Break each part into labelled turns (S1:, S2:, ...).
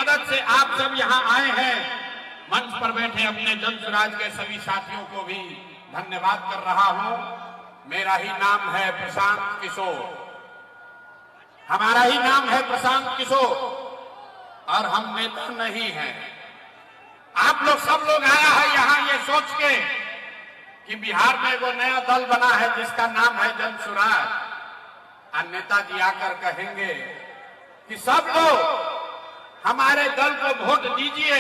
S1: मदद से आप सब यहाँ आए हैं। मंच पर बैठे अपने जन स्वराज के सभी साथियों को भी धन्यवाद कर रहा हूँ। मेरा ही नाम है प्रशांत किशोर, हमारा ही नाम है प्रशांत किशोर और हम नेता नहीं हैं। आप लोग सब लोग आया है यहाँ ये सोच के कि बिहार में वो नया दल बना है जिसका नाम है जन स्वराज, और नेताजी आकर कहेंगे कि सब लोग हमारे दल को वोट दीजिए,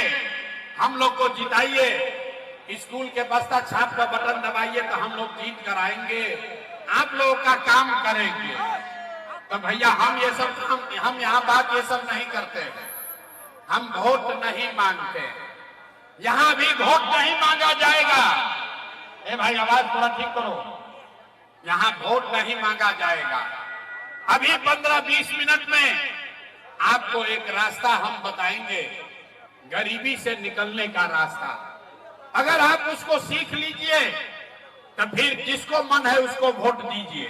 S1: हम लोग को जिताइए, स्कूल के बस्ता छाप का बटन दबाइए तो हम लोग जीत कर आएंगे, आप लोगों का काम करेंगे। तो भैया हम ये सब हम यहाँ बात ये सब नहीं करते हैं, हम वोट नहीं मांगते, यहाँ भी वोट नहीं मांगा जाएगा। ए भाई आवाज थोड़ा ठीक करो, यहाँ वोट नहीं मांगा जाएगा। अभी 15-20 मिनट में आपको एक रास्ता हम बताएंगे, गरीबी से निकलने का रास्ता। अगर आप उसको सीख लीजिए तो फिर जिसको मन है उसको वोट दीजिए,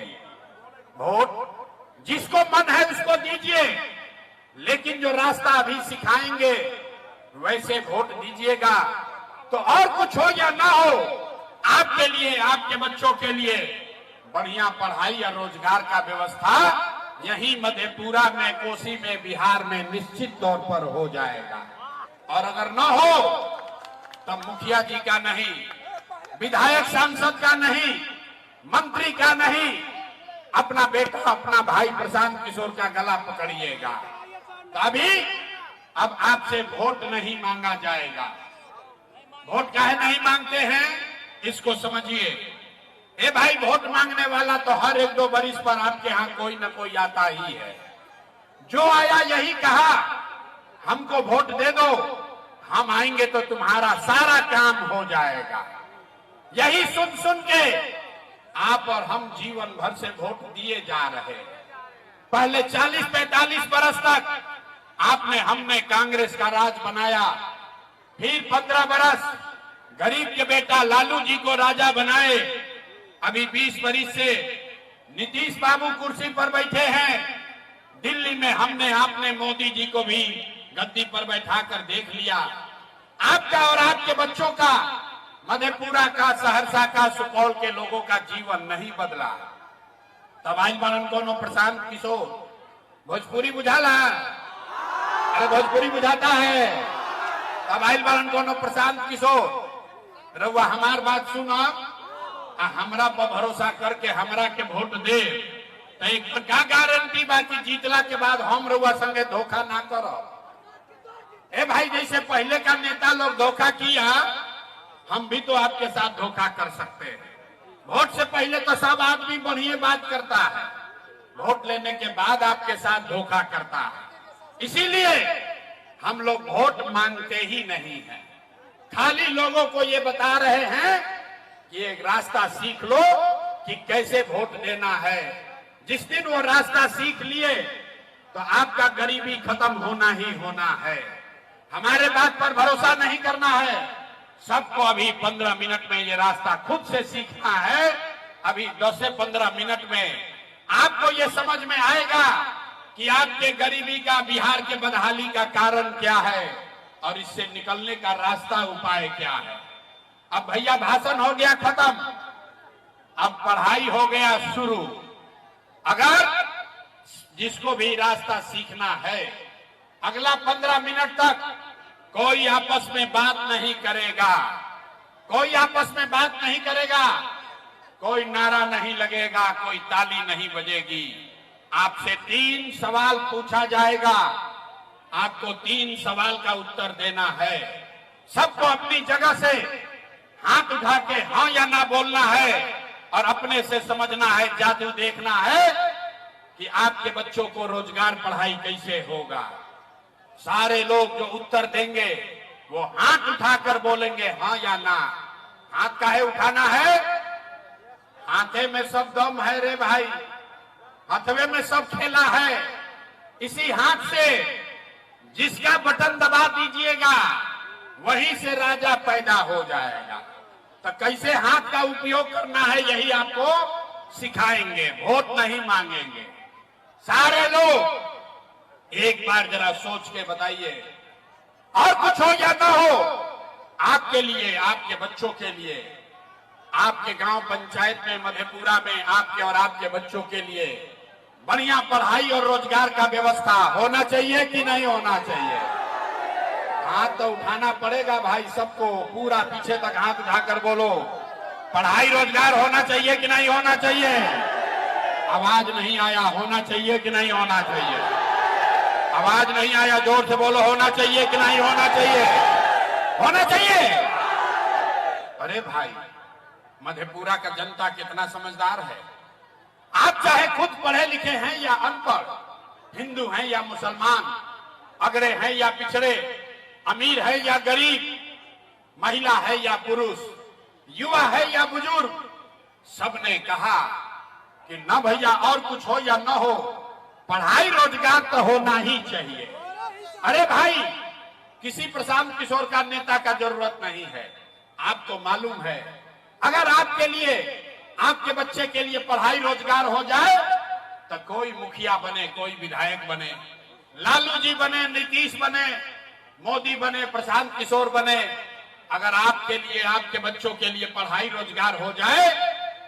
S1: वोट जिसको मन है उसको दीजिए, लेकिन जो रास्ता अभी सिखाएंगे वैसे वोट दीजिएगा। तो और कुछ हो या ना हो, आपके लिए, आपके बच्चों के लिए बढ़िया पढ़ाई और रोजगार का व्यवस्था यही मधेपुरा में, कोसी में, बिहार में निश्चित तौर पर हो जाएगा। और अगर न हो तो मुखिया जी का नहीं, विधायक सांसद का नहीं, मंत्री का नहीं, अपना बेटा, अपना भाई प्रशांत किशोर का गला पकड़िएगा। तो अभी अब आपसे वोट नहीं मांगा जाएगा। वोट काहे नहीं मांगते हैं इसको समझिए। ए भाई वोट मांगने वाला तो हर 1-2 बरिस पर आपके यहाँ कोई न कोई आता ही है। जो आया यही कहा हमको वोट दे दो, हम आएंगे तो तुम्हारा सारा काम हो जाएगा। यही सुन सुन के आप और हम जीवन भर से वोट दिए जा रहे हैं। पहले 40-45 बरस तक आपने, हमने कांग्रेस का राज बनाया, फिर 15 बरस गरीब के बेटा लालू जी को राजा बनाए, अभी 20 बरिस से नीतीश बाबू कुर्सी पर बैठे हैं। दिल्ली में हमने, आपने मोदी जी को भी गद्दी पर बैठाकर देख लिया। आपका और आपके बच्चों का, मधेपुरा का, सहरसा का, सुपौल के लोगों का जीवन नहीं बदला। तब आज बनन कोनो प्रशांत किशोर भोजपुरी बुझाला, अरे भोजपुरी बुझाता है। तब आइल बनन कोनो प्रशांत किशोर, रउआ हमार बात सुनो, हमरा पर भरोसा करके हमरा के वोट दे, तो एक का गारंटी बा कि जीतला के बाद हम रउआ संगे धोखा ना करो। ए भाई जैसे पहले का नेता लोग धोखा किया, हम भी तो आपके साथ धोखा कर सकते हैं। वोट से पहले तो सब आदमी बढ़िया बात करता है, वोट लेने के बाद आपके साथ धोखा करता है। इसीलिए हम लोग वोट मांगते ही नहीं हैं, खाली लोगों को ये बता रहे हैं कि एक रास्ता सीख लो कि कैसे वोट देना है। जिस दिन वो रास्ता सीख लिए तो आपका गरीबी खत्म होना ही होना है। हमारे बात पर भरोसा नहीं करना है, सबको अभी 15 मिनट में ये रास्ता खुद से सीखना है। अभी 10 से 15 मिनट में आपको ये समझ में आएगा कि आपके गरीबी का, बिहार के बदहाली का कारण क्या है और इससे निकलने का रास्ता, उपाय क्या है। अब भैया भाषण हो गया खत्म, अब पढ़ाई हो गया शुरू। अगर जिसको भी रास्ता सीखना है, अगला 15 मिनट तक कोई आपस में बात नहीं करेगा, कोई आपस में बात नहीं करेगा, कोई नारा नहीं लगेगा, कोई ताली नहीं बजेगी। आपसे 3 सवाल पूछा जाएगा, आपको 3 सवाल का उत्तर देना है। सबको अपनी जगह से हाथ उठा के हाँ या ना बोलना है और अपने से समझना है, जादू देखना है कि आपके बच्चों को रोजगार, पढ़ाई कैसे होगा। सारे लोग जो उत्तर देंगे वो हाथ उठाकर बोलेंगे हाँ या ना। हाथ काहे उठाना है? हाथे में सब दम है रे भाई, हाथवे में सब खेला है। इसी हाथ से जिसका बटन दबा दीजिएगा वहीं से राजा पैदा हो जाएगा। तो कैसे हाथ का उपयोग करना है यही आपको सिखाएंगे, वोट नहीं मांगेंगे। सारे लोग एक बार जरा सोच के बताइए, और कुछ हो या ना हो, आपके लिए, आपके बच्चों के लिए, आपके गांव पंचायत में, मधेपुरा में आपके और आपके बच्चों के लिए बढ़िया पढ़ाई और रोजगार का व्यवस्था होना चाहिए कि नहीं होना चाहिए? हाथ तो उठाना पड़ेगा भाई सबको, पूरा पीछे तक हाथ उठाकर बोलो, पढ़ाई रोजगार होना चाहिए कि नहीं होना चाहिए? आवाज नहीं आया, होना चाहिए कि नहीं होना चाहिए? आवाज नहीं आया, जोर से बोलो, होना चाहिए कि नहीं होना चाहिए? होना चाहिए। अरे भाई, मधेपुरा का जनता कितना समझदार है। आप चाहे खुद पढ़े लिखे हैं या अनपढ़, हिंदू हैं या मुसलमान, अगड़े हैं या पिछड़े, अमीर है या गरीब, महिला है या पुरुष, युवा है या बुजुर्ग, सबने कहा कि न भैया और कुछ हो या न हो, पढ़ाई रोजगार तो होना ही चाहिए। अरे भाई, किसी प्रशांत किशोर का नेता का जरूरत नहीं है। आपको मालूम है, अगर आपके लिए, आपके बच्चे के लिए पढ़ाई रोजगार हो जाए तो कोई मुखिया बने, कोई विधायक बने, लालू जी बने, नीतीश बने, मोदी बने, प्रशांत किशोर बने, अगर आपके लिए, आपके बच्चों के लिए पढ़ाई रोजगार हो जाए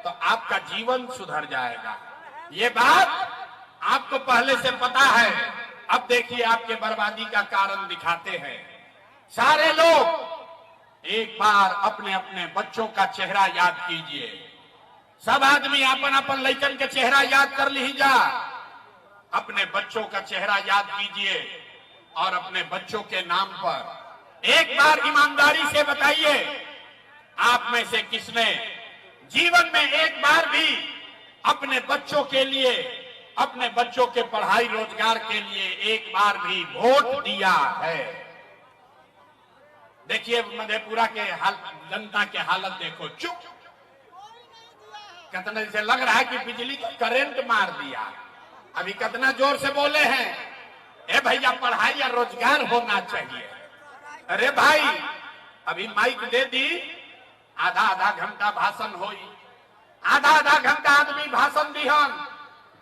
S1: तो आपका जीवन सुधर जाएगा। ये बात आपको पहले से पता है। अब देखिए, आपके बर्बादी का कारण दिखाते हैं। सारे लोग एक बार अपने अपने बच्चों का चेहरा याद कीजिए। सब आदमी अपन अपन लड़कन के चेहरा याद कर लीजा, अपने बच्चों का चेहरा याद कीजिए और अपने बच्चों के नाम पर एक बार ईमानदारी से बताइए, आप में से किसने जीवन में एक बार भी अपने बच्चों के लिए, अपने बच्चों के पढ़ाई रोजगार के लिए एक बार भी वोट दिया है? देखिए मधेपुरा के जनता के हालत देखो, चुप, कितना से लग रहा है कि बिजली का करंट मार दिया। अभी कितना जोर से बोले हैं, ए भैया पढ़ाई या रोजगार होना चाहिए। अरे भाई, अभी माइक दे दी, आधा आधा घंटा भाषण होई, आधा आधा घंटा आदमी भाषण दिहन,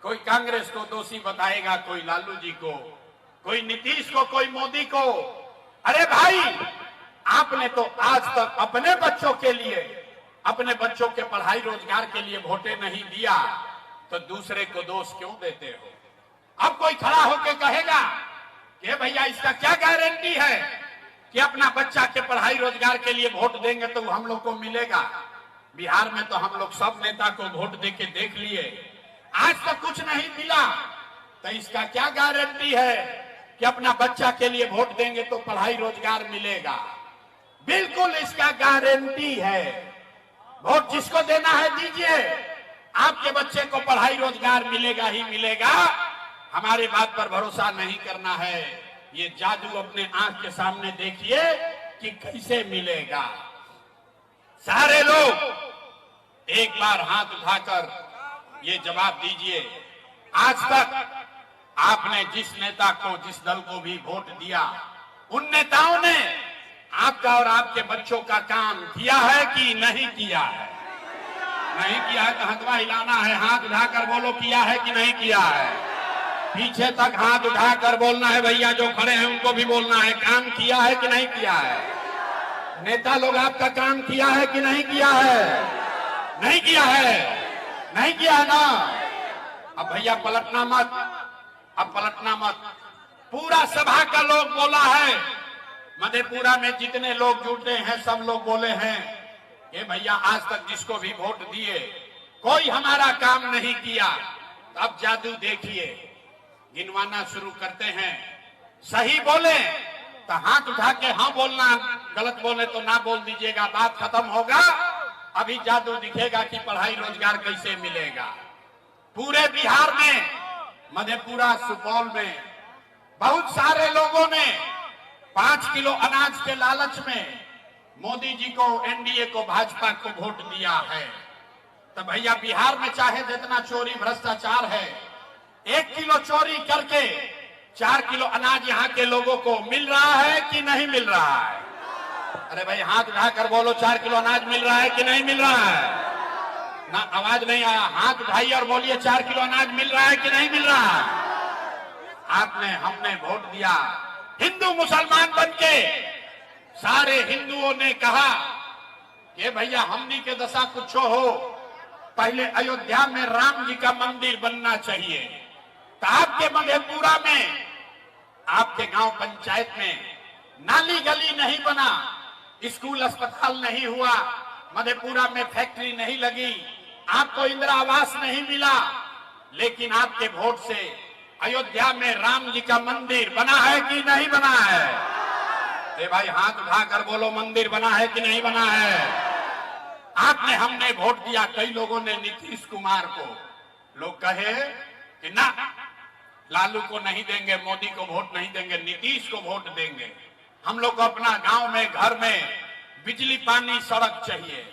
S1: कोई कांग्रेस को दोषी बताएगा, कोई लालू जी को, कोई नीतीश को, कोई मोदी को। अरे भाई, आपने तो आज तक अपने बच्चों के लिए, अपने बच्चों के पढ़ाई रोजगार के लिए वोटे नहीं दिया, तो दूसरे को दोष क्यों देते हो? अब कोई खड़ा होकर कहेगा कि भैया इसका क्या गारंटी है कि अपना बच्चा के पढ़ाई रोजगार के लिए वोट देंगे तो हम लोग को मिलेगा? बिहार में तो हम लोग सब नेता को वोट देके देख लिए, आज तक कुछ नहीं मिला, तो इसका क्या गारंटी है कि अपना बच्चा के लिए वोट देंगे तो पढ़ाई रोजगार मिलेगा? बिल्कुल इसका गारंटी है। वोट जिसको देना है दीजिए, आपके बच्चे को पढ़ाई रोजगार मिलेगा ही मिलेगा। हमारी बात पर भरोसा नहीं करना है, ये जादू अपने आंख के सामने देखिए कि कैसे मिलेगा। सारे लोग एक बार हाथ उठाकर ये जवाब दीजिए, आज तक आपने जिस नेता को, जिस दल को भी वोट दिया, उन नेताओं ने आपका और आपके बच्चों का काम किया है कि नहीं किया है? नहीं किया है तो हथवा हिलाना है, हाथ उठाकर बोलो किया है कि नहीं किया है। पीछे तक हाथ उठाकर बोलना है, भैया जो खड़े हैं उनको भी बोलना है, काम किया है कि नहीं किया है? नेता लोग आपका काम किया है कि नहीं किया है? नहीं किया है, नहीं किया है ना? अब भैया पलटना मत, अब पलटना मत। पूरा सभा का लोग बोला है, मधेपुरा में जितने लोग जुटे हैं सब लोग बोले हैं कि भैया आज तक जिसको भी वोट दिए कोई हमारा काम नहीं किया। अब जादू देखिए, गिनवाना शुरू करते हैं, सही बोले तो हाथ उठा के हाँ बोलना, गलत बोले तो ना बोल दीजिएगा, बात खत्म होगा। अभी जादू दिखेगा कि पढ़ाई रोजगार कैसे मिलेगा। पूरे बिहार में, मधेपुरा, सुपौल में बहुत सारे लोगों ने 5 किलो अनाज के लालच में मोदी जी को, एनडीए को, भाजपा को वोट दिया है। तो भैया बिहार में चाहे जितना चोरी भ्रष्टाचार है, 1 किलो चोरी करके 4 किलो अनाज यहाँ के लोगों को मिल रहा है कि नहीं मिल रहा है? अरे भाई हाथ उठाकर बोलो, 4 किलो अनाज मिल रहा है कि नहीं मिल रहा है? ना, आवाज नहीं आया। हाथ उठाइए और बोलिए 4 किलो अनाज मिल रहा है कि नहीं मिल रहा है? आपने, हमने वोट दिया, हिंदू मुसलमान बनके सारे हिंदुओं ने कहा कि भैया हमनी के दशा कुछ हो, पहले अयोध्या में राम जी का मंदिर बनना चाहिए। तो आपके मधेपुरा में, आपके गांव पंचायत में नाली गली नहीं बना, स्कूल अस्पताल नहीं हुआ, मधेपुरा में फैक्ट्री नहीं लगी, आपको इंदिरा आवास नहीं मिला, लेकिन आपके वोट से अयोध्या में राम जी का मंदिर बना है कि नहीं बना है? ए भाई हाथ उठाकर बोलो, मंदिर बना है कि नहीं बना है? आपने हमने वोट दिया, कई लोगों ने नीतीश कुमार को, लोग कहे कि ना लालू को नहीं देंगे, मोदी को वोट नहीं देंगे, नीतीश को वोट देंगे। हम लोग को अपना गांव में घर में बिजली पानी सड़क चाहिए।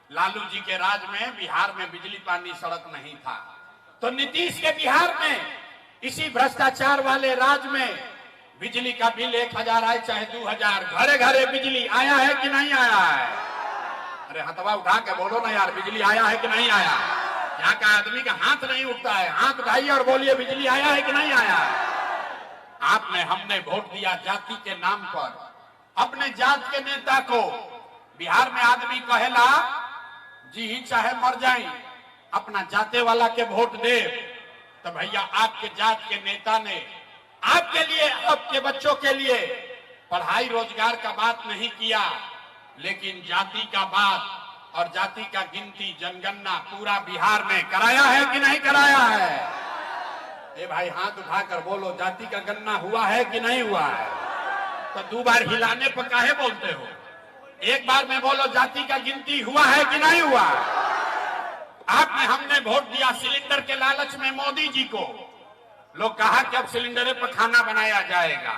S1: लालू जी के राज में बिहार में बिजली पानी सड़क नहीं था, तो नीतीश के बिहार में इसी भ्रष्टाचार वाले राज में बिजली का बिल 1000 आए चाहे 2000, घरे घरे बिजली आया है कि नहीं आया है? अरे हथवा उठा के बोलो ना यार, बिजली आया है कि नहीं आया? यहाँ का आदमी का हाथ नहीं उठता है, हाथ उठाइए और बोलिए बिजली आया है कि नहीं आया है? आपने हमने वोट दिया जाति के नाम पर, अपने जात के नेता को। बिहार में आदमी कहेला जी ही चाहे मर जाए, अपना जाते वाला के वोट दे। तो भैया आपके जात के नेता ने आपके लिए, आपके बच्चों के लिए पढ़ाई रोजगार का बात नहीं किया, लेकिन जाति का बात और जाति का गिनती जनगणना पूरा बिहार में कराया है कि नहीं कराया है? ए भाई हाथ उठाकर बोलो, जाति का गणना हुआ है कि नहीं हुआ है? तो 2 बार हिलाने पर काहे बोलते हो? एक बार में बोलो, जाति का गिनती हुआ है कि नहीं हुआ? आपने हमने वोट दिया सिलेंडर के लालच में मोदी जी को। लोग कहा कि अब सिलेंडर पर खाना बनाया जाएगा,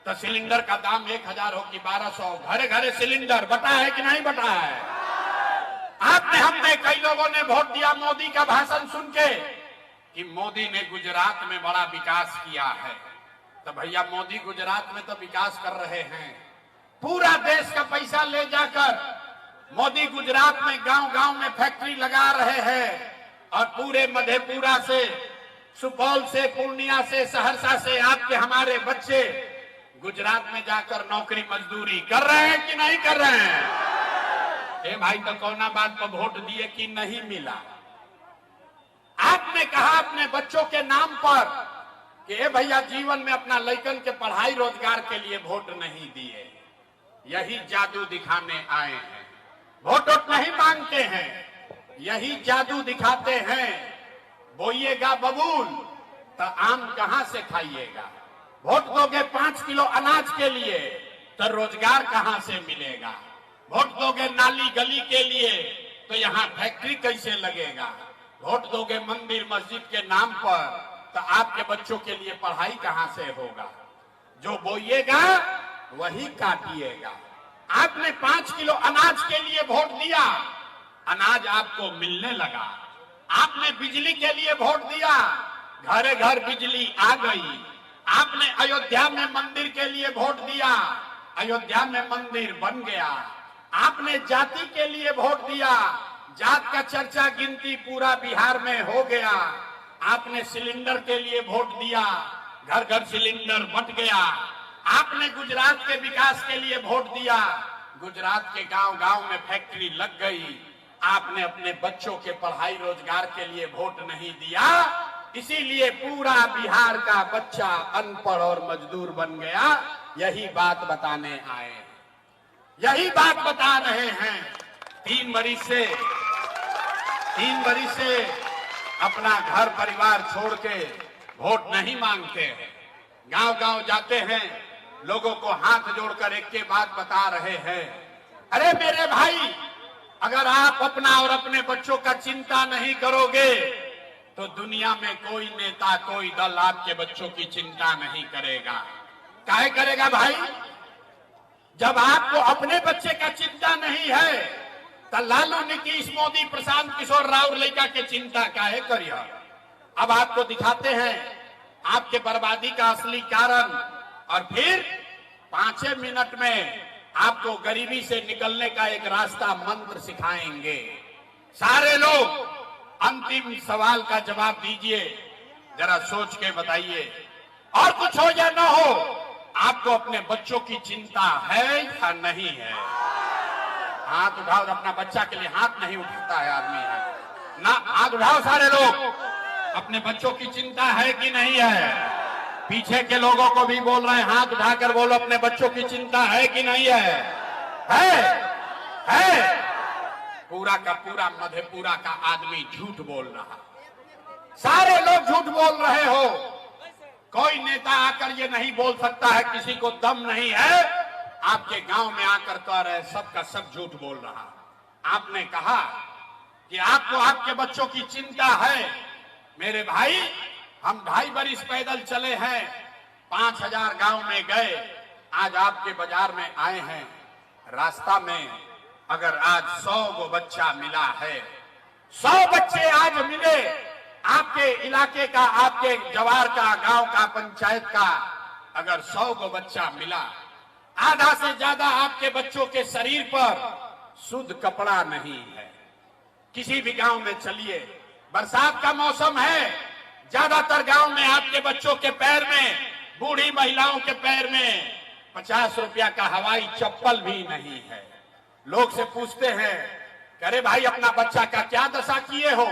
S1: तो सिलेंडर का दाम 1000 हो कि 1200, घरे घरे सिलेंडर बटा है कि नहीं बटा है? आपने हमने कई लोगों ने वोट दिया मोदी का भाषण सुन के कि मोदी ने गुजरात में बड़ा विकास किया है। तो भैया मोदी गुजरात में तो विकास कर रहे हैं, पूरा देश का पैसा ले जाकर मोदी गुजरात में गांव गांव में फैक्ट्री लगा रहे हैं, और पूरे मधेपुरा से, सुपौल से, पूर्णिया से, सहरसा से आपके हमारे बच्चे गुजरात में जाकर नौकरी मजदूरी कर रहे हैं कि नहीं कर रहे हैं? ए भाई तो कौना बात पर वोट दिए कि नहीं मिला? आपने कहा अपने बच्चों के नाम पर कि ए भैया जीवन में अपना लड़कन के पढ़ाई रोजगार के लिए वोट नहीं दिए, यही जादू दिखाने आए हैं। वोट नहीं मांगते हैं, यही जादू दिखाते हैं। बोइएगा बबूल तो आम कहां से खाइएगा? वोट दोगे 5 किलो अनाज के लिए तो रोजगार कहां से मिलेगा? वोट दोगे नाली गली के लिए तो यहाँ फैक्ट्री कैसे लगेगा? वोट दोगे मंदिर मस्जिद के नाम पर तो आपके बच्चों के लिए पढ़ाई कहां से होगा? जो बोइएगा वही काटिएगा। आपने 5 किलो अनाज के लिए वोट दिया, अनाज आपको मिलने लगा। आपने बिजली के लिए वोट दिया, घरे घर बिजली आ गई। आपने अयोध्या में मंदिर के लिए वोट दिया, अयोध्या में मंदिर बन गया। आपने जाति के लिए वोट दिया, जात का चर्चा गिनती पूरा बिहार में हो गया। आपने सिलेंडर के लिए वोट दिया, घर घर सिलेंडर बंट गया। आपने गुजरात के विकास के लिए वोट दिया, गुजरात के गांव गांव में फैक्ट्री लग गई। आपने अपने बच्चों के पढ़ाई रोजगार के लिए वोट नहीं दिया, इसीलिए पूरा बिहार का बच्चा अनपढ़ और मजदूर बन गया। यही बात बताने आए हैं, यही बात बता रहे हैं। 3 बरिस से अपना घर परिवार छोड़ के वोट नहीं मांगते हैं, गांव गांव जाते हैं, लोगों को हाथ जोड़कर एक के बात बता रहे हैं। अरे मेरे भाई, अगर आप अपना और अपने बच्चों का चिंता नहीं करोगे तो दुनिया में कोई नेता, कोई दल आपके बच्चों की चिंता नहीं करेगा। काहे करेगा भाई? जब आपको अपने बच्चे का चिंता नहीं है तो लालू, नीतीश, मोदी, प्रशांत किशोर राव लड़का के चिंता काहे करिए? अब आपको दिखाते हैं आपके बर्बादी का असली कारण, और फिर 5 मिनट में आपको गरीबी से निकलने का एक रास्ता मंत्र सिखाएंगे। सारे लोग अंतिम सवाल का जवाब दीजिए, जरा सोच के बताइए। और कुछ हो या ना हो, आपको अपने बच्चों की चिंता है या नहीं है? हाथ उठाओ। अपना बच्चा के लिए हाथ नहीं उठाता है आदमी है ना। हाथ उठाओ सारे लोग। अपने बच्चों की चिंता है कि नहीं है? पीछे के लोगों को भी बोल रहे हैं, हाथ उठाकर बोलो, अपने बच्चों की चिंता है कि नहीं है? है। पूरा का पूरा मधेपुरा का आदमी झूठ बोल रहा। सारे लोग झूठ बोल रहे हो। कोई नेता आकर ये नहीं बोल सकता है किसी को दम नहीं है। आपके गांव में आकर कह रहे सबका सब झूठ बोल रहा। आपने कहा कि आपको आपके बच्चों की चिंता है। मेरे भाई, हम 2.5 बरिस पैदल चले हैं, 5000 गांव में गए, आज आपके बाजार में आए हैं। रास्ता में अगर आज 100 गो बच्चा मिला है, 100 बच्चे आज मिले आपके इलाके का, आपके जवार का, गांव का, पंचायत का, अगर 100 गो बच्चा मिला, आधा से ज्यादा आपके बच्चों के शरीर पर शुद्ध कपड़ा नहीं है। किसी भी गांव में चलिए, बरसात का मौसम है, ज्यादातर गांव में आपके बच्चों के पैर में, बूढ़ी महिलाओं के पैर में 50 रुपया का हवाई चप्पल भी नहीं है। लोग से पूछते हैं, अरे भाई अपना बच्चा का क्या दशा किए हो,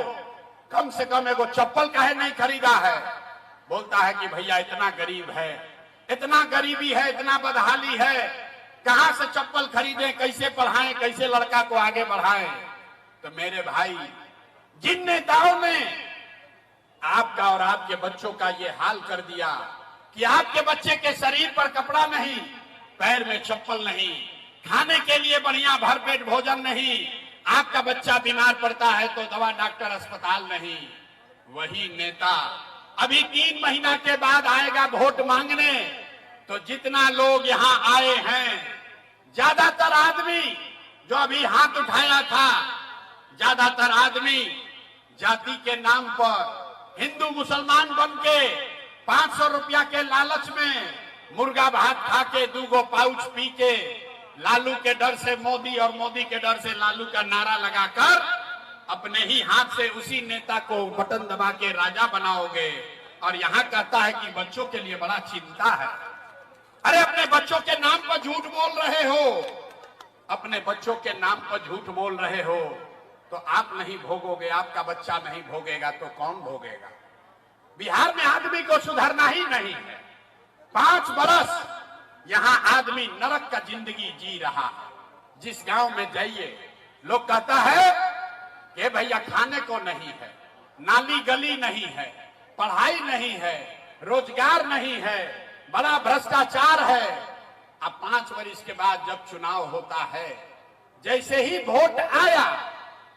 S1: कम से कम एगो चप्पल काहे नहीं खरीदा है? बोलता है कि भैया इतना गरीब है, इतना गरीबी है, इतना बदहाली है, कहां से चप्पल खरीदें, कैसे पढ़ाएं, कैसे लड़का को आगे बढ़ाएं। तो मेरे भाई, जिन नेताओं ने आपका और आपके बच्चों का ये हाल कर दिया कि आपके बच्चे के शरीर पर कपड़ा नहीं, पैर में चप्पल नहीं, खाने के लिए बढ़िया भरपेट भोजन नहीं, आपका बच्चा बीमार पड़ता है तो दवा डॉक्टर अस्पताल नहीं, वही नेता अभी 3 महीना के बाद आएगा वोट मांगने। तो जितना लोग यहाँ आए हैं, ज्यादातर आदमी जो अभी हाथ उठाया था, ज्यादातर आदमी जाति के नाम पर हिंदू मुसलमान बन के 500 रुपया के लालच में मुर्गा भात खा के 2 गो पाउच पी के लालू के डर से मोदी और मोदी के डर से लालू का नारा लगाकर अपने ही हाथ से उसी नेता को बटन दबा के राजा बनाओगे। और यहाँ कहता है कि बच्चों के लिए बड़ा चिंता है। अरे अपने बच्चों के नाम पर झूठ बोल रहे हो, अपने बच्चों के नाम पर झूठ बोल रहे हो, तो आप नहीं भोगोगे, आपका बच्चा नहीं भोगेगा तो कौन भोगेगा? बिहार में आदमी को सुधरना ही नहीं है। 5 बरस यहाँ आदमी नरक का जिंदगी जी रहा है। जिस गांव में जाइए, लोग कहता है कि भैया खाने को नहीं है, नाली गली नहीं है, पढ़ाई नहीं है, रोजगार नहीं है, बड़ा भ्रष्टाचार है। अब 5 वर्ष के बाद जब चुनाव होता है, जैसे ही वोट आया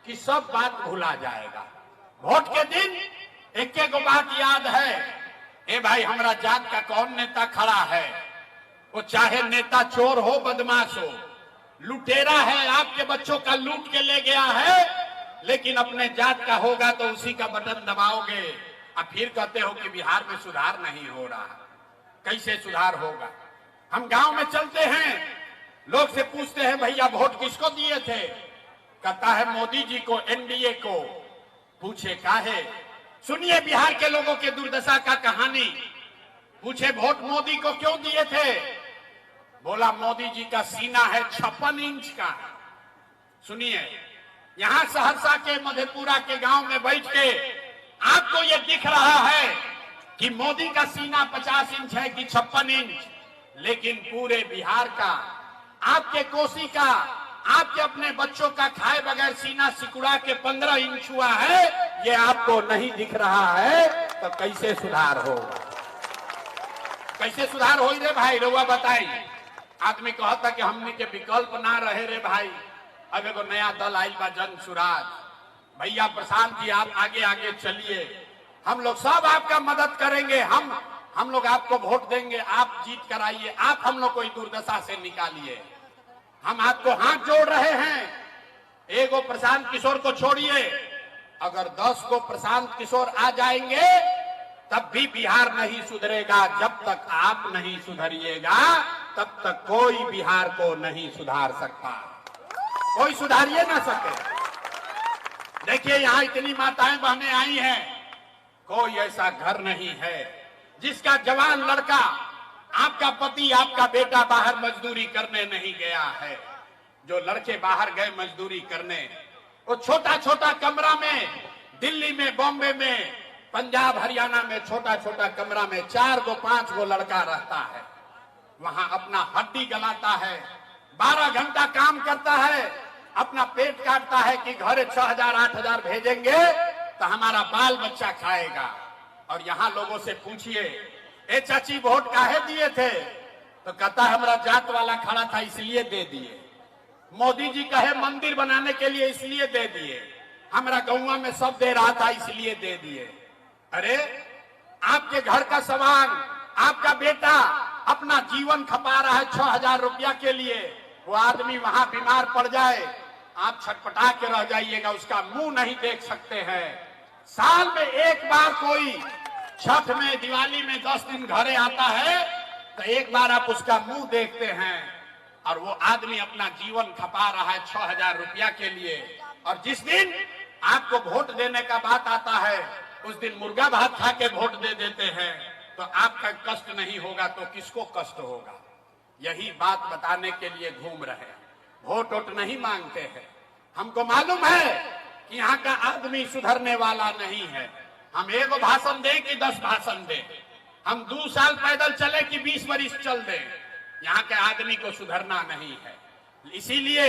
S1: कि सब बात भुला जाएगा। वोट के दिन एक बात याद है, ए भाई हमारा जात का कौन नेता खड़ा है, वो चाहे नेता चोर हो, बदमाश हो, लुटेरा है, आपके बच्चों का लूट के ले गया है, लेकिन अपने जात का होगा तो उसी का बटन दबाओगे। अब फिर कहते हो कि बिहार में सुधार नहीं हो रहा। कैसे सुधार होगा? हम गांव में चलते हैं, लोग से पूछते हैं भैया वोट किसको दिए थे? कहता है मोदी जी को, एनडीए को। पूछे काहे? सुनिए बिहार के लोगों के दुर्दशा का कहानी। पूछे वोट मोदी को क्यों दिए थे? बोला मोदी जी का सीना है 56 इंच का। सुनिए, यहां सहरसा के मधेपुरा के गांव में बैठ के आपको ये दिख रहा है कि मोदी का सीना 50 इंच है कि 56 इंच, लेकिन पूरे बिहार का, आपके कोसी का, आपके अपने बच्चों का खाए बगैर सीना सिकुड़ा के 15 इंच हुआ है। ये आपको नहीं दिख रहा है तो कैसे सुधार होगा? कैसे सुधार हो रे भाई? रउआ बताई। आदमी कहता कि हमने के विकल्प ना रहे रे भाई। अब एगो नया दल आइल बा, जन सुराज। भैया प्रशांत जी आप आगे आगे चलिए, हम लोग सब आपका मदद करेंगे, हम लोग आपको वोट देंगे, आप जीत कराइए, आप हम लोग को दुर्दशा से निकालिए। हम आपको हाथ जोड़ रहे हैं। एगो प्रशांत किशोर को छोड़िए, अगर 10 को प्रशांत किशोर आ जाएंगे तब भी बिहार नहीं सुधरेगा। जब तक आप नहीं सुधरिएगा तब तक कोई बिहार को नहीं सुधार सकता, कोई सुधारिए ना सके। देखिए यहाँ इतनी माताएं बहनें आई हैं, कोई ऐसा घर नहीं है जिसका जवान लड़का आपका पति, आपका बेटा बाहर मजदूरी करने नहीं गया है। जो लड़के बाहर गए मजदूरी करने, वो छोटा छोटा कमरा में, दिल्ली में, बॉम्बे में, पंजाब हरियाणा में छोटा छोटा कमरा में 4 गो 5 गो लड़का रहता है। वहां अपना हड्डी गलाता है, 12 घंटा काम करता है, अपना पेट काटता है कि घरे 6,000 8,000 भेजेंगे तो हमारा बाल बच्चा खाएगा। और यहां लोगों से पूछिए, ए चाची वोट काहे दिए थे? तो कहता है हमारा जात वाला खड़ा था इसलिए दे दिए। मोदी जी कहे मंदिर बनाने के लिए इसलिए दे दिए। हमारा गौवा में सब दे रहा था इसलिए दे दिए। अरे आपके घर का सामान, आपका बेटा अपना जीवन खपा रहा है 6,000 रुपया के लिए। वो आदमी वहां बीमार पड़ जाए, आप छटपटा के रह जाइएगा, उसका मुंह नहीं देख सकते हैं। साल में एक बार कोई छठ में, दिवाली में 10 दिन घरे आता है तो एक बार आप उसका मुंह देखते हैं। और वो आदमी अपना जीवन खपा रहा है 6,000 रुपया के लिए। और जिस दिन आपको वोट देने का बात आता है उस दिन मुर्गा भात खा के वोट दे देते हैं। तो आपका कष्ट नहीं होगा तो किसको कष्ट होगा? यही बात बताने के लिए घूम रहे हैं। वोट वोट नहीं मांगते हैं। हमको मालूम है कि यहाँ का आदमी सुधरने वाला नहीं है। हम एक भाषण दें कि 10 भाषण दें, हम 2 साल पैदल चले कि 20 वर्ष चल दें, यहाँ के आदमी को सुधरना नहीं है। इसीलिए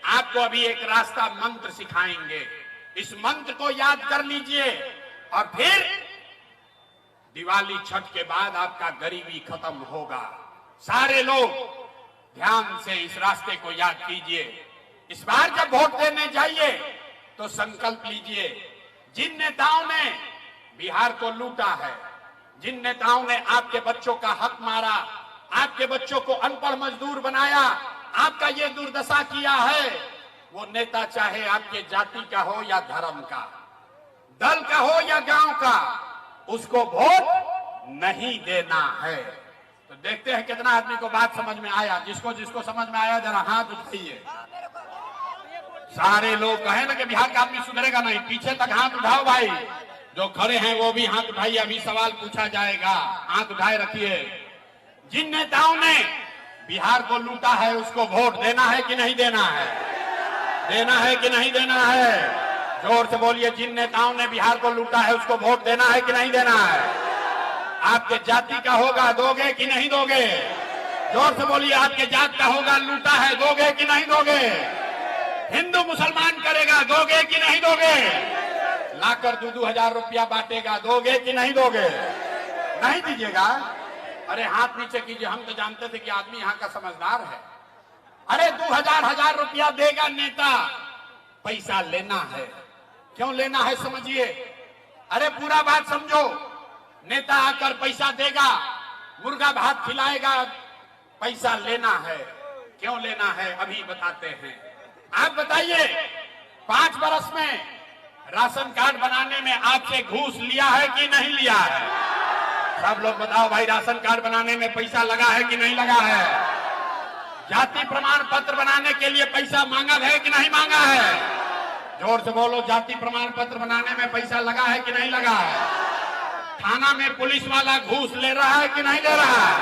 S1: आपको अभी एक रास्ता मंत्र सिखाएंगे। इस मंत्र को याद कर लीजिए और फिर दिवाली छठ के बाद आपका गरीबी खत्म होगा। सारे लोग ध्यान से इस रास्ते को याद कीजिए। इस बार जब वोट देने जाइए तो संकल्प लीजिए, जिन नेताओं ने बिहार को लूटा है, जिन नेताओं ने आपके बच्चों का हक मारा, आपके बच्चों को अनपढ़ मजदूर बनाया, आपका ये दुर्दशा किया है, वो नेता चाहे आपके जाति का हो या धर्म का, दल का हो या गांव का, उसको वोट नहीं देना है। तो देखते हैं कितना आदमी को बात समझ में आया। जिसको जिसको समझ में आया जरा हाथ उठाइए। सारे लोग कहे ना कि बिहार का आदमी सुधरेगा नहीं, पीछे तक हाथ उठाओ भाई। जो खड़े हैं वो भी हाथ उठाइए, अभी सवाल पूछा जाएगा, हाथ उठाए रखिए। जिन नेताओं ने बिहार को लूटा है उसको वोट देना है कि नहीं देना है? देना है कि नहीं देना है? जोर से बोलिए, जिन नेताओं ने बिहार को लूटा है उसको वोट देना है कि नहीं देना है? आपके जाति का होगा, दोगे कि नहीं दोगे? जोर से बोलिए, आपके जात का होगा, लूटा है, दोगे कि नहीं दोगे? हिंदू मुसलमान करेगा, दोगे कि नहीं दोगे? लाकर 2-2 हजार रुपया बांटेगा, दोगे कि नहीं दोगे? नहीं दीजिएगा? अरे हाथ नीचे कीजिए। हम तो जानते थे कि आदमी यहाँ का समझदार है। अरे 2,000 रुपया देगा नेता, पैसा लेना है। क्यों लेना है समझिए। अरे पूरा बात समझो। नेता आकर पैसा देगा, मुर्गा भात खिलाएगा, पैसा लेना है। क्यों लेना है अभी बताते हैं। आप बताइए, 5 बरस में राशन कार्ड बनाने में आपसे घूस लिया है कि नहीं लिया है? सब लोग बताओ भाई, राशन कार्ड बनाने में पैसा लगा है कि नहीं लगा है? जाति प्रमाण पत्र बनाने के लिए पैसा मांगा है कि नहीं मांगा है? जोर से बोलो, जाति प्रमाण पत्र बनाने में पैसा लगा है कि नहीं लगा है? थाना में पुलिस वाला घूस ले रहा है कि नहीं ले रहा है?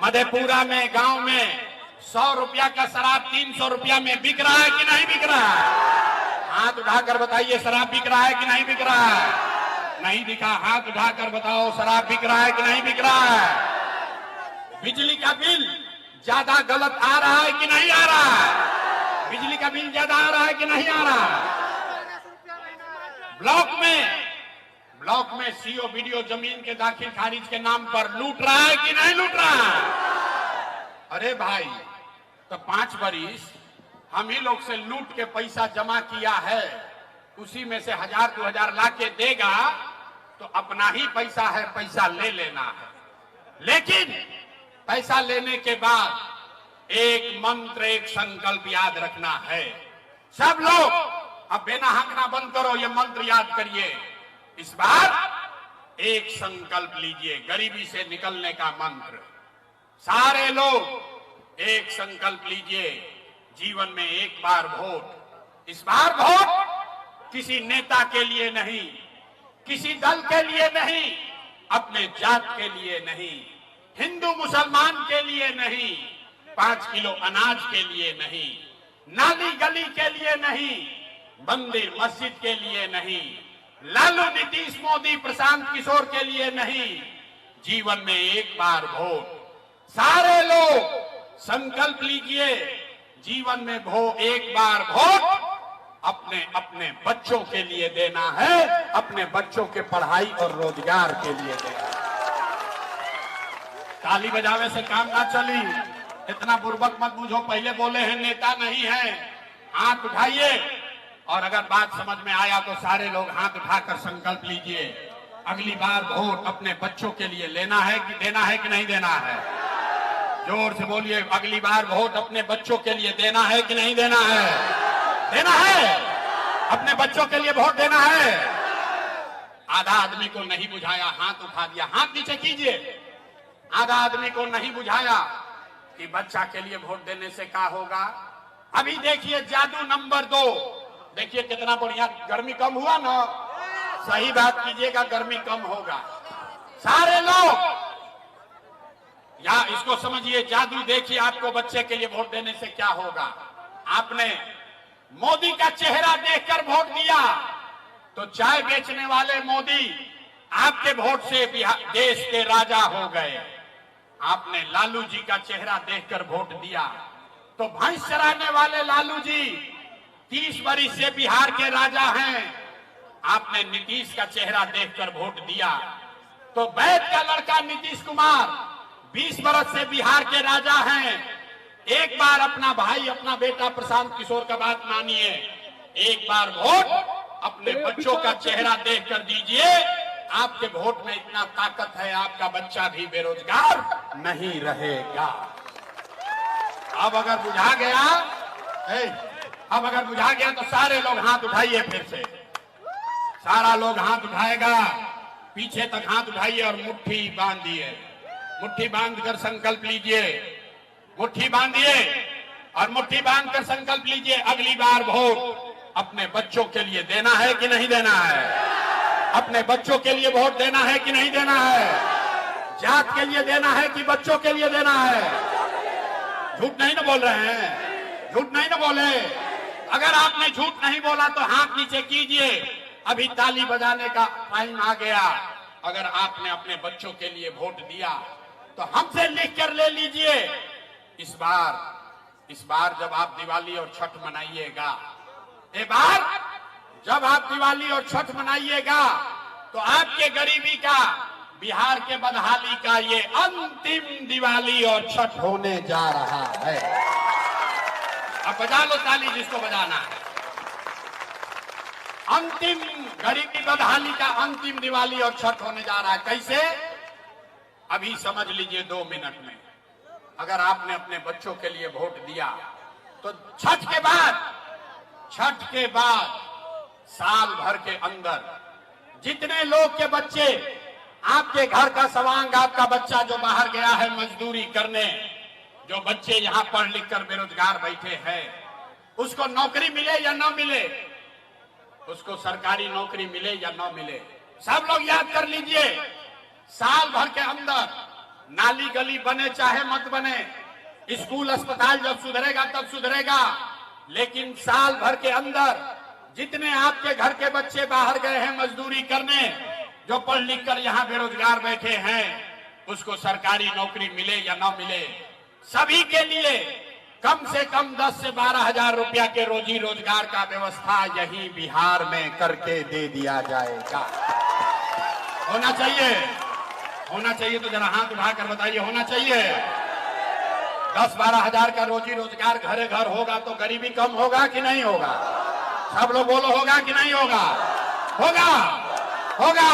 S1: मधेपुरा में, गांव में 100 रुपया का शराब 300 रुपया में बिक रहा है कि नहीं बिक रहा है? हाथ उठाकर बताइए, शराब बिक रहा है कि नहीं बिक रहा है? नहीं दिखा, हाथ उठाकर बताओ, शराब बिक रहा है कि नहीं बिक रहा है? बिजली का बिल ज्यादा गलत आ रहा है कि नहीं आ रहा है? बिजली का बिल ज्यादा आ रहा है कि नहीं आ रहा है? ब्लॉक में सीओ वीडियो जमीन के दाखिल खारिज के नाम पर लूट रहा है कि नहीं लूट रहा है? अरे भाई, तो 5 बरिस हम ही लोग से लूट के पैसा जमा किया है, उसी में से 1,000-2 हजार ला के देगा तो अपना ही पैसा है, पैसा ले लेना है। लेकिन पैसा लेने के बाद एक मंत्र, एक संकल्प याद रखना है। सब लोग अब बेना हंकना बंद करो, ये मंत्र याद करिए। इस बार एक संकल्प लीजिए, गरीबी से निकलने का मंत्र। सारे लोग एक संकल्प लीजिए, जीवन में एक बार वोट। इस बार वोट किसी नेता के लिए नहीं, किसी दल के लिए नहीं, अपने जात के लिए नहीं, हिंदू मुसलमान के लिए नहीं, 5 किलो अनाज के लिए नहीं, नाली गली के लिए नहीं, मंदिर मस्जिद के लिए नहीं, लालू नीतीश मोदी प्रशांत किशोर के लिए नहीं, जीवन में एक बार वोट। सारे लोग संकल्प लीजिए, जीवन में एक बार वोट अपने अपने बच्चों के लिए देना है, अपने बच्चों के पढ़ाई और रोजगार के लिए देना है। ताली बजावे से काम ना चली, इतना बुर्बक मत बुझो, पहले बोले हैं नेता नहीं है। हाथ उठाइए और अगर बात समझ में आया तो सारे लोग हाथ उठाकर संकल्प लीजिए, अगली बार वोट अपने बच्चों के लिए लेना है कि देना है कि नहीं देना है। जोर से बोलिए, अगली बार वोट अपने बच्चों के लिए देना है कि नहीं देना है। देना है, अपने बच्चों के लिए वोट देना है। आधा आदमी को नहीं बुझाया, हाथ उठा दिया, हाथ नीचे कीजिए। आधा आदमी को नहीं बुझाया कि बच्चा के लिए वोट देने से क्या होगा। अभी देखिए जादू नंबर 2, देखिए कितना बढ़िया, गर्मी कम हुआ ना, सही बात कीजिएगा, गर्मी कम होगा। सारे लोग या इसको समझिए, जादू देखिए, आपको बच्चे के लिए वोट देने से क्या होगा। आपने मोदी का चेहरा देखकर वोट दिया तो चाय बेचने वाले मोदी आपके वोट से देश के राजा हो गए। आपने लालू जी का चेहरा देखकर वोट दिया तो भैंस चराने वाले लालू जी 30 वर्ष से बिहार के राजा हैं। आपने नीतीश का चेहरा देखकर वोट दिया तो वैद का लड़का नीतीश कुमार 20 वर्ष से बिहार के राजा हैं। एक बार अपना भाई, अपना बेटा प्रशांत किशोर का बात मानिए, एक बार वोट अपने बच्चों का चेहरा देखकर दीजिए। आपके वोट में इतना ताकत है, आपका बच्चा भी बेरोजगार नहीं रहेगा। अब अगर बुझा गया, अब अगर बुझा गया तो सारे लोग हाथ उठाइए, फिर से सारा लोग हाथ उठाएगा, पीछे तक हाथ उठाइए और मुट्ठी बांधिए। मुट्ठी बांधकर संकल्प लीजिए, मुट्ठी बांधिए और मुट्ठी बांधकर संकल्प लीजिए, अगली बार वोट अपने बच्चों के लिए देना है कि नहीं देना है। अपने बच्चों के लिए वोट देना है कि नहीं देना है। जात के लिए देना है कि बच्चों के लिए देना है। झूठ नहीं ना बोल रहे हैं, झूठ नहीं ना बोले। अगर आपने झूठ नहीं बोला तो हाथ नीचे कीजिए। अभी ताली बजाने का टाइम आ गया। अगर आपने अपने बच्चों के लिए वोट दिया तो हमसे लिख कर ले लीजिए। इस बार जब आप दिवाली और छठ मनाइएगा, एक बार जब आप दिवाली और छठ मनाइएगा तो आपके गरीबी का, बिहार के बदहाली का ये अंतिम दिवाली और छठ होने जा रहा है। अब बजा लो ताली जिसको बजाना है। अंतिम गरीबी बदहाली का अंतिम दिवाली और छठ होने जा रहा है। कैसे? अभी समझ लीजिए 2 मिनट में। अगर आपने अपने बच्चों के लिए वोट दिया तो छठ के बाद साल भर के अंदर जितने लोग के बच्चे, आपके घर का सवांग, आपका बच्चा जो बाहर गया है मजदूरी करने, जो बच्चे यहां पढ़ लिख कर बेरोजगार बैठे हैं, उसको नौकरी मिले या न मिले, उसको सरकारी नौकरी मिले या न मिले, सब लोग याद कर लीजिए, साल भर के अंदर नाली गली बने चाहे मत बने, स्कूल अस्पताल जब सुधरेगा तब सुधरेगा, लेकिन साल भर के अंदर जितने आपके घर के बच्चे बाहर गए हैं मजदूरी करने, जो पढ़ लिख कर यहाँ बेरोजगार बैठे हैं, उसको सरकारी नौकरी मिले या न मिले, सभी के लिए कम से कम 10 से 12 हजार रुपया के रोजी रोजगार का व्यवस्था यही बिहार में करके दे दिया जाएगा। होना चाहिए, होना चाहिए तो जरा हाथ उठाकर बताइए, होना चाहिए। 10-12 हजार का रोजी रोजगार घरे घर होगा तो गरीबी कम होगा कि नहीं होगा? सब लोग बोलो, होगा कि नहीं होगा? होगा, होगा।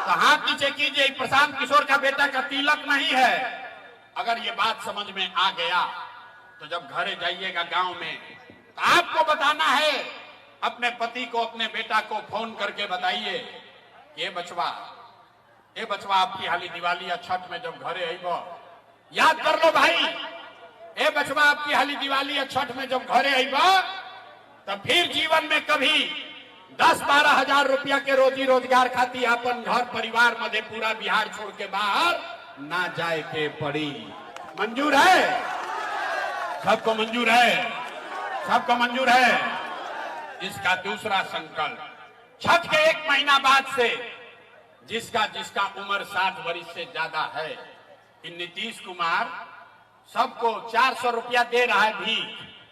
S1: तो हाथ नीचे कीजिए। प्रशांत किशोर का बेटा का तिलक नहीं है। अगर ये बात समझ में आ गया तो जब घरे जाइएगा गांव में तो आपको बताना है, अपने पति को, अपने बेटा को फोन करके बताइए, ये बचवा आपकी हाली दिवाली या छठ में जब घरे आइबो, याद कर लो भाई, ए बचवा आपकी हाली दिवाली या छठ में जब घरे आइबो तो फिर जीवन में कभी 10-12 हजार रुपया के रोजी रोजगार खाती अपन घर परिवार मधेपुरा बिहार छोड़ के बाहर ना जाए के पड़ी। मंजूर है? सबको मंजूर है? सबको मंजूर है? इसका दूसरा संकल्प, छठ के 1 महीना बाद से जिसका जिसका उम्र 60 वर्ष से ज्यादा है, कि नीतीश कुमार सबको 400 रुपया दे रहा है भी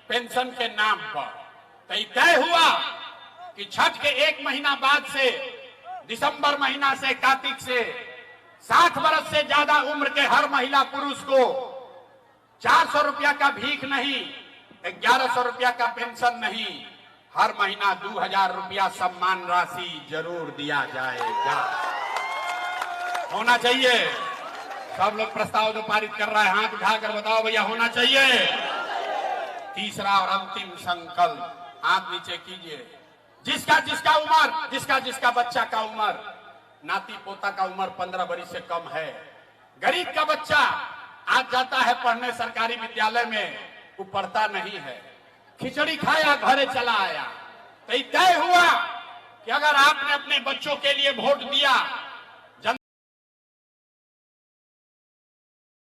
S1: पेंशन के नाम पर। तो तय हुआ कि छठ के 1 महीना बाद से, दिसंबर महीना से, कार्तिक से 60 वर्ष से ज्यादा उम्र के हर महिला पुरुष को 400 रुपया का भीख नहीं, 1100 रुपया का पेंशन नहीं, हर महीना 2000 रुपया सम्मान राशि जरूर दिया जाएगा। होना चाहिए। सब लोग प्रस्ताव जो पारित कर रहा है हाथ उठाकर बताओ भैया, होना चाहिए। तीसरा और अंतिम संकल्प, हाथ नीचे कीजिए। जिसका जिसका उम्र, जिसका जिसका बच्चा का उम्र, नाती पोता का उम्र 15 वर्ष से कम है, गरीब का बच्चा आज जाता है पढ़ने सरकारी विद्यालय में, वो पढ़ता नहीं है, खिचड़ी खाया घरे चला आया। तो तय हुआ कि अगर आपने अपने बच्चों के लिए वोट दिया